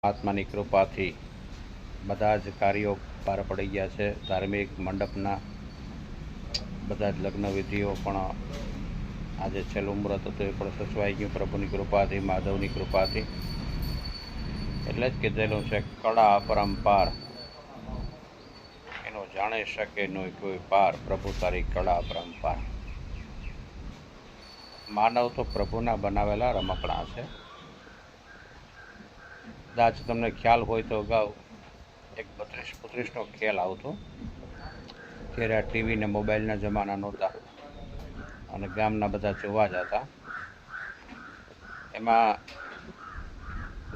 આત્માની કૃપાથી બધા જ કાર્યો પાર પડી ગયા છે. ધાર્મિક મંડપના બધા જ લગ્ન વિધિઓ પણ આજે છેલ્લું મુહૂર્ત હતું એ પણ સચવાઈ ગયું પ્રભુની કૃપાથી, માધવની કૃપાથી. એટલે જ કીધેલું છે, કળા અપરંપાર એનો જાણી શકે નહીં કોઈ પાર, પ્રભુ તારી કળા અપરંપાર. માનવ તો પ્રભુના બનાવેલા રમકડા છે. કદાચ તમને ખ્યાલ હોય તો અગાઉ એક 32-32નો ખેલ આવતો, ત્યારે આ ટીવી ને મોબાઈલના જમાના નહોતા અને ગામના બધા જોવા જતા. એમાં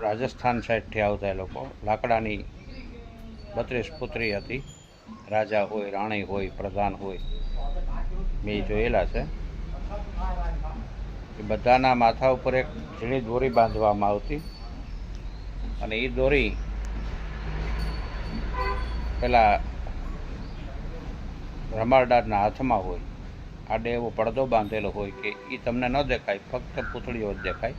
રાજસ્થાન સાઈડથી આવતા એ લોકો, લાકડાની 32 પુત્રી હતી. રાજા હોય, રાણી હોય, પ્રધાન હોય, મેં જોયેલા છે. એ બધાના માથા ઉપર એક ઝીણી દોરી બાંધવામાં આવતી અને એ દોરી પેલા રમાડદારના હાથમાં હોય. આડે એવો પડદો બાંધેલો હોય કે એ તમને ન દેખાય, ફક્ત પૂતળીઓ જ દેખાય.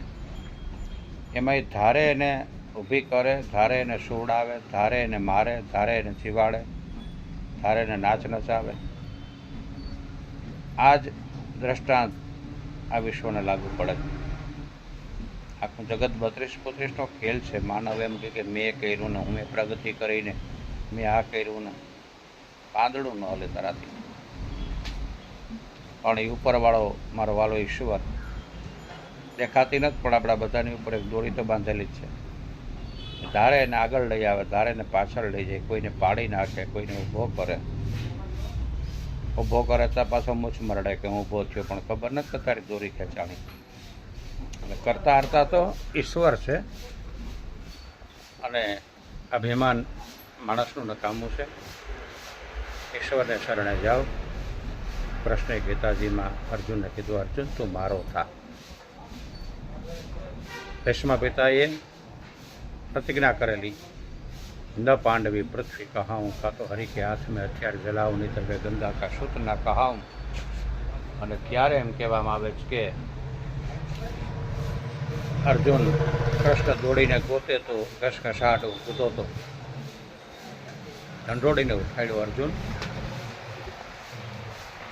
એમાં એ ધારે એને ઊભી કરે, ધારે એને સુવડાવે, ધારે એને મારે, ધારે એને જીવાડે, ધારે એને નાચ નચાવે. આ જ દ્રષ્ટાંત આ વિશ્વને લાગુ પડે. આખું જગત 32-32નો ખેલ છે. માનવ એમ કે મેં કર્યું ને, હું મેં પ્રગતિ કરીને, મેં આ કર્યું ને. પાંદડું ન હલે તારાથી. પણ એ ઉપરવાળો મારો વાલો ઈશ્વર દેખાતી નથી, પણ આપણા બધાની ઉપર એક દોરી તો બાંધેલી જ છે. ધારે એને આગળ લઈ આવે, ધારે એને પાછળ લઈ જાય, કોઈને પાડી નાખે, કોઈને ઊભો કરે. ઊભો કરે તો પાછો મૂછ મરડે કે હું ઊભો થયો, પણ ખબર નથી કે તારી દોરી ખેંચાણી. એટલે કરતા હરતા તો ઈશ્વર છે અને અભિમાન માણસનું નકામું છે. ઈશ્વરને શરણે જાઓ. કૃષ્ણે ગીતાજીમાં અર્જુનને કીધું, અર્જુન તું મારો થા. ભીષ્મ પિતાએ પ્રતિજ્ઞા કરેલી, ન પાંડવી પૃથ્વી કહાઉં, કા તો હરિ કે હાથ મેં હથિયાર જલાવું, નહીં તો વે ગંગા કા સૂત ના કહાઉં. અને ત્યારે એમ કહેવામાં આવે છે કે અર્જુન કૃષ્ણ દોડીને ગોતે તો ઘસઘસાટ કૂદો તો ઢંઢોળીને ઉઠાડ્યો. અર્જુન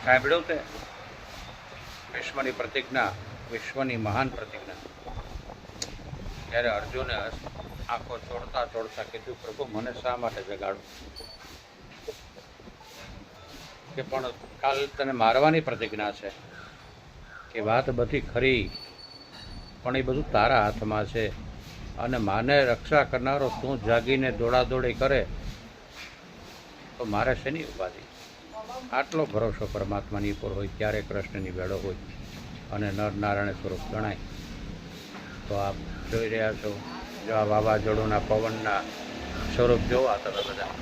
સાંભળ્યું તે ભીષ્મની પ્રતિજ્ઞા, વિશ્વની મહાન પ્રતિજ્ઞા. ત્યારે અર્જુને આંખો ચોડતા ચોડતા કીધું, પ્રભુ મને શા માટે જગાડો? કે પણ કાલ તને મારવાની પ્રતિજ્ઞા છે. કે વાત બધી ખરી, પણ એ બધું તારા હાથમાં છે. અને માને રક્ષા કરનારો તું જાગીને દોડાદોડી કરે તો મારે શેની ઉપાધિ? આટલો ભરોસો પરમાત્માની ઉપર હોય ત્યારે કૃષ્ણની વેળો હોય અને નર નારાયણ સ્વરૂપ ગણાય. તો આપ જોઈ રહ્યા છો, જો આ વાવાઝોડુંના પવનના સ્વરૂપ જોવા તમે બધા.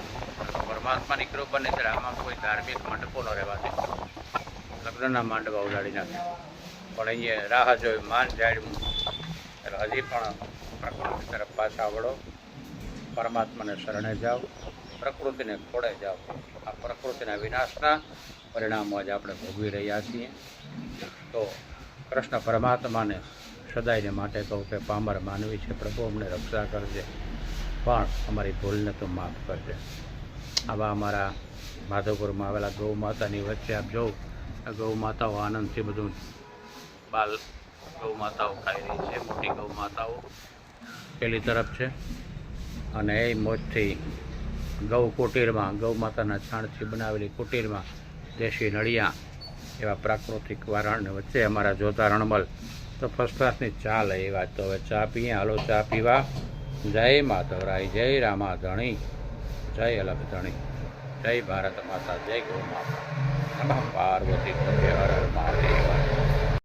પરમાત્માની કૃપાને ત્યારે આમાં કોઈ ધાર્મિક મંડપો ન રહેવા દે. લગ્નના માંડવા ઉડાડી નાખે, પણ અહીંયા રાહ જોઈ માન જાળવું. એટલે હજી પણ પ્રકૃતિ તરફ પાછા વળો, પરમાત્માને શરણે જાઓ, પ્રકૃતિને ખોળે જાઓ. આ પ્રકૃતિના વિનાશના પરિણામો આજે આપણે ભોગવી રહ્યા છીએ. તો કૃષ્ણ પરમાત્માને સદાયને માટે કહું કે પામર માનવી છે, પ્રભુ અમને રક્ષા કરજે, પણ અમારી ભૂલને તો માફ કરજે. આવા અમારા માધવપુરમાં આવેલા ગૌ માતાની વચ્ચે આપ જોઉં, ગૌ માતાઓ આનંદથી બધું બાલ ગૌ માતાઓ ખાઈ રહી છે. મોટી ગૌ માતાઓ પેલી તરફ છે અને એ મોજથી ગૌ કુટીરમાં, ગૌ માતાના છાણથી બનાવેલી કુટીરમાં દેશી નળિયા એવા પ્રાકૃતિક વારાણને વચ્ચે અમારા જોતા રણમલ તો ફર્સ્ટ ક્લાસની ચા લઈ એવા. તો હવે ચા પીએ, હાલો ચા પીવા. જય માધવરાય, જય રામાધણી, જય અલગ ધણી, જય ભારત માતા, જય ગૌ માતા. નમઃ પાર્વતી હર હર મહાદેવ.